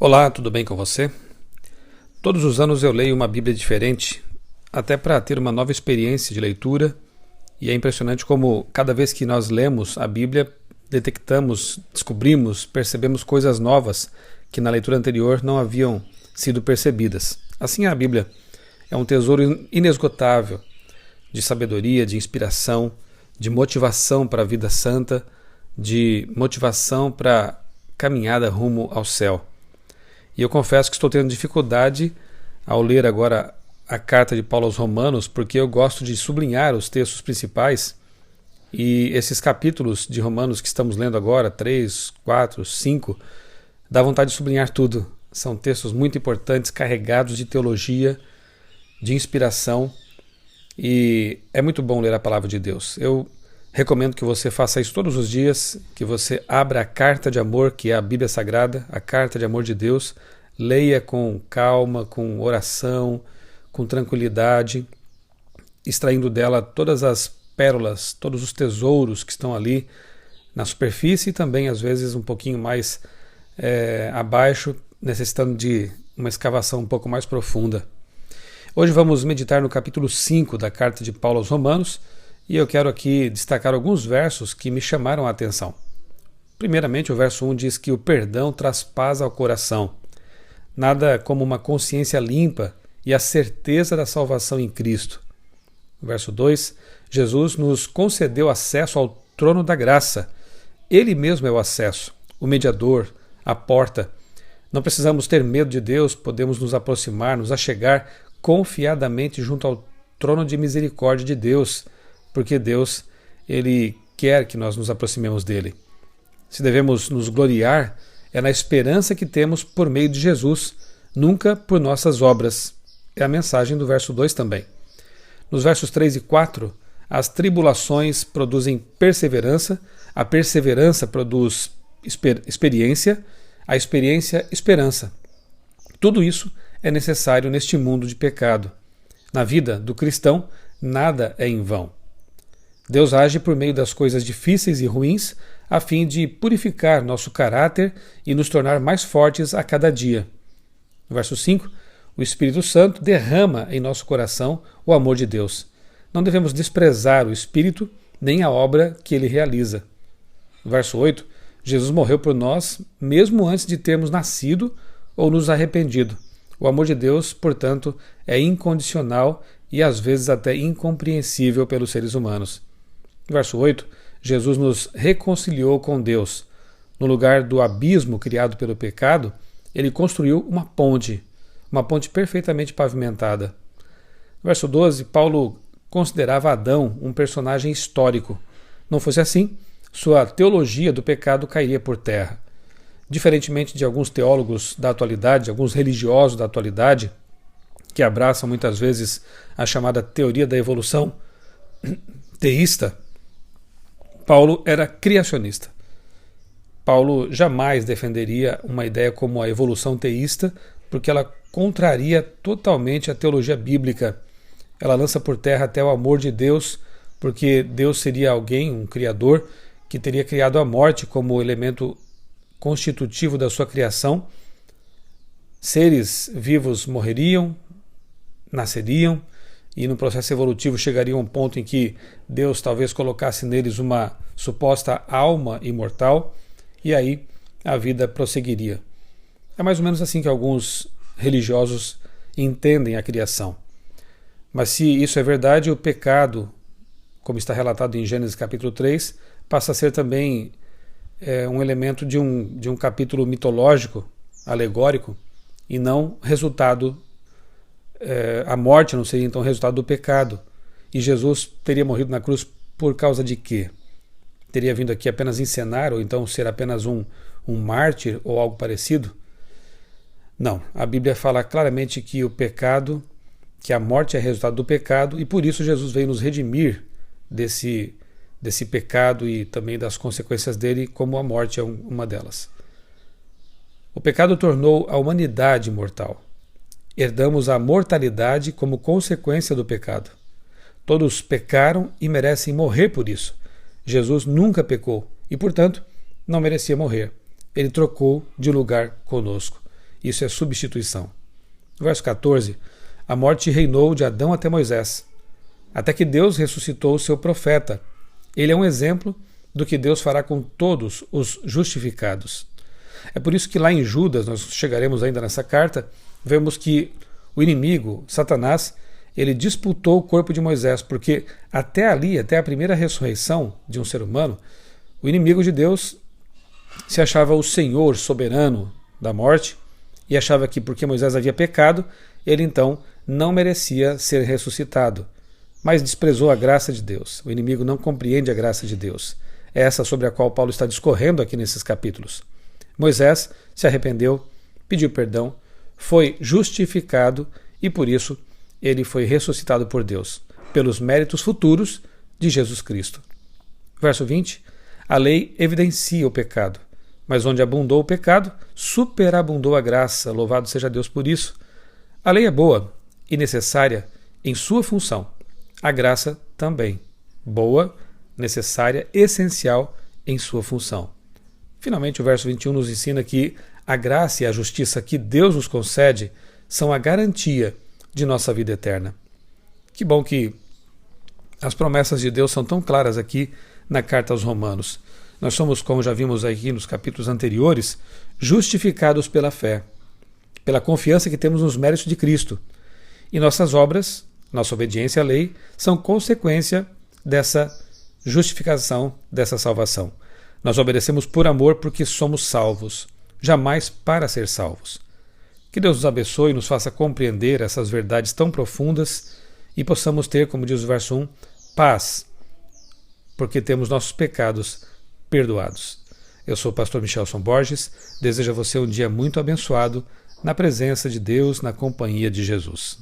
Olá, tudo bem com você? Todos os anos eu leio uma Bíblia diferente, até para ter uma nova experiência de leitura, e é impressionante como cada vez que nós lemos a Bíblia, detectamos, descobrimos, percebemos coisas novas que na leitura anterior não haviam sido percebidas. Assim, a Bíblia é um tesouro inesgotável de sabedoria, de inspiração, de motivação para a vida santa, de motivação para a caminhada rumo ao céu. E eu confesso que estou tendo dificuldade ao ler agora a carta de Paulo aos Romanos, porque eu gosto de sublinhar os textos principais, e esses capítulos de Romanos que estamos lendo agora, 3, 4, 5, dá vontade de sublinhar tudo. São textos muito importantes, carregados de teologia, de inspiração, e é muito bom ler a palavra de Deus. Eu recomendo que você faça isso todos os dias, que você abra a carta de amor, que é a Bíblia Sagrada, a carta de amor de Deus, leia com calma, com oração, com tranquilidade, extraindo dela todas as pérolas, todos os tesouros que estão ali na superfície e também, às vezes, um pouquinho mais abaixo, necessitando de uma escavação um pouco mais profunda. Hoje vamos meditar no capítulo 5 da carta de Paulo aos Romanos, e eu quero aqui destacar alguns versos que me chamaram a atenção. Primeiramente, o verso 1 diz que o perdão traz paz ao coração. Nada como uma consciência limpa e a certeza da salvação em Cristo. O verso 2, Jesus nos concedeu acesso ao trono da graça. Ele mesmo é o acesso, o mediador, a porta. Não precisamos ter medo de Deus, podemos nos aproximar, nos achegar confiadamente junto ao trono de misericórdia de Deus, porque Deus, Ele quer que nós nos aproximemos dele. Se devemos nos gloriar, é na esperança que temos por meio de Jesus, nunca por nossas obras. É a mensagem do verso 2 também. Nos versos 3 e 4, as tribulações produzem perseverança, a perseverança produz experiência, a experiência, esperança. Tudo isso é necessário neste mundo de pecado. Na vida do cristão, nada é em vão. Deus age por meio das coisas difíceis e ruins, a fim de purificar nosso caráter e nos tornar mais fortes a cada dia. No verso 5, o Espírito Santo derrama em nosso coração o amor de Deus. Não devemos desprezar o Espírito nem a obra que ele realiza. No verso 8, Jesus morreu por nós mesmo antes de termos nascido ou nos arrependido. O amor de Deus, portanto, é incondicional e às vezes até incompreensível pelos seres humanos. Verso 8, Jesus nos reconciliou com Deus. No lugar do abismo criado pelo pecado, ele construiu uma ponte perfeitamente pavimentada. Verso 12, Paulo considerava Adão um personagem histórico. Não fosse assim, sua teologia do pecado cairia por terra. Diferentemente de alguns teólogos da atualidade, alguns religiosos da atualidade, que abraçam muitas vezes a chamada teoria da evolução teísta, Paulo era criacionista. Paulo jamais defenderia uma ideia como a evolução teísta, porque ela contraria totalmente a teologia bíblica. Ela lança por terra até o amor de Deus, porque Deus seria alguém, um criador, que teria criado a morte como elemento constitutivo da sua criação. Seres vivos morreriam, nasceriam, e no processo evolutivo chegaria a um ponto em que Deus talvez colocasse neles uma suposta alma imortal, e aí a vida prosseguiria. É mais ou menos assim que alguns religiosos entendem a criação. Mas se isso é verdade, o pecado, como está relatado em Gênesis capítulo 3, passa a ser também um elemento de um capítulo mitológico, alegórico, e não resultado. A morte não seria então resultado do pecado. E Jesus teria morrido na cruz por causa de quê? Teria vindo aqui apenas encenar, ou então ser apenas um mártir ou algo parecido? Não, a Bíblia fala claramente que o pecado, que a morte é resultado do pecado, e por isso Jesus veio nos redimir desse pecado e também das consequências dele, como a morte é uma delas. O pecado tornou a humanidade mortal. Herdamos a mortalidade como consequência do pecado. Todos pecaram e merecem morrer por isso. Jesus nunca pecou e, portanto, não merecia morrer. Ele trocou de lugar conosco. Isso é substituição. No verso 14, a morte reinou de Adão até Moisés, até que Deus ressuscitou o seu profeta. Ele é um exemplo do que Deus fará com todos os justificados. É por isso que lá em Judas, nós chegaremos ainda nessa carta, vemos que o inimigo, Satanás, ele disputou o corpo de Moisés, porque até ali, até a primeira ressurreição de um ser humano, o inimigo de Deus se achava o Senhor soberano da morte e achava que porque Moisés havia pecado, ele então não merecia ser ressuscitado, mas desprezou a graça de Deus. O inimigo não compreende a graça de Deus. É essa sobre a qual Paulo está discorrendo aqui nesses capítulos. Moisés se arrependeu, pediu perdão, foi justificado e por isso ele foi ressuscitado por Deus, pelos méritos futuros de Jesus Cristo. Verso 20, a lei evidencia o pecado, mas onde abundou o pecado, superabundou a graça, louvado seja Deus por isso. A lei é boa e necessária em sua função, a graça também, boa, necessária, essencial em sua função. Finalmente, o verso 21 nos ensina que a graça e a justiça que Deus nos concede são a garantia de nossa vida eterna. Que bom que as promessas de Deus são tão claras aqui na carta aos Romanos. Nós somos, como já vimos aqui nos capítulos anteriores, justificados pela fé, pela confiança que temos nos méritos de Cristo. E nossas obras, nossa obediência à lei, são consequência dessa justificação, dessa salvação. Nós obedecemos por amor porque somos salvos, jamais para ser salvos. Que Deus nos abençoe e nos faça compreender essas verdades tão profundas e possamos ter, como diz o verso 1, paz, porque temos nossos pecados perdoados. Eu sou o pastor Michelson Borges, desejo a você um dia muito abençoado, na presença de Deus, na companhia de Jesus.